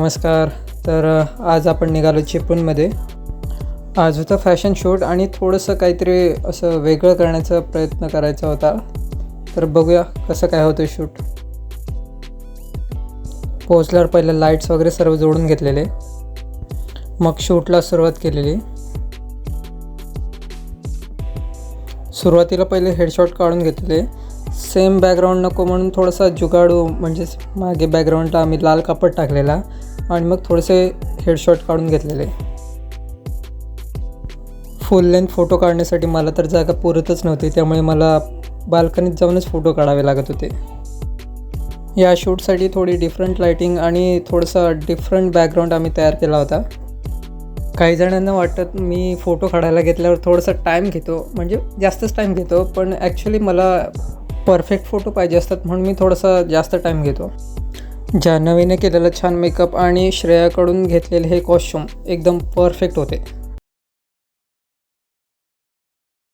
नमस्कार. तर आज आपण निघालो चिपळूणमध्ये. आज होतं फॅशन शूट आणि थोडंसं काहीतरी असं वेगळं करण्याचा प्रयत्न करायचा होता. तर बघूया कसं काय होतं शूट. पोहोचल्यावर पहिले लाईट्स वगैरे सर्व जोडून घेतलेले, मग शूटला सुरुवात केलेली. सुरुवातीला पहिले हेडशॉट काढून घेतले. सेम बॅकग्राऊंड नको म्हणून थोडासा जुगाडू, म्हणजेच मागे बॅकग्राऊंडला आम्ही लाल कापड टाकलेला आणि मग थोडेसे हेडशॉट काढून घेतलेले. फुल लेंथ फोटो काढण्यासाठी मला तर जागा पुरतच नव्हती, त्यामुळे मला बाल्कनीत जाऊनच फोटो काढावे लागत होते. या शूटसाठी थोडी डिफरंट लाईटिंग आणि थोडासा डिफरंट बॅकग्राऊंड आम्ही तयार केला होता. काही जणांना वाटतं मी फोटो काढायला घेतल्यावर थोडासा टाईम घेतो, म्हणजे जास्तच टाईम घेतो, पण ॲक्च्युली मला परफेक्ट फोटो पाहिजे असतात म्हणून मी थोडासा जास्त टाईम घेतो. जान्हवीने केलेलं छान मेकअप आणि श्रेयाकडून घेतलेले हे कॉस्ट्यूम एकदम परफेक्ट होते.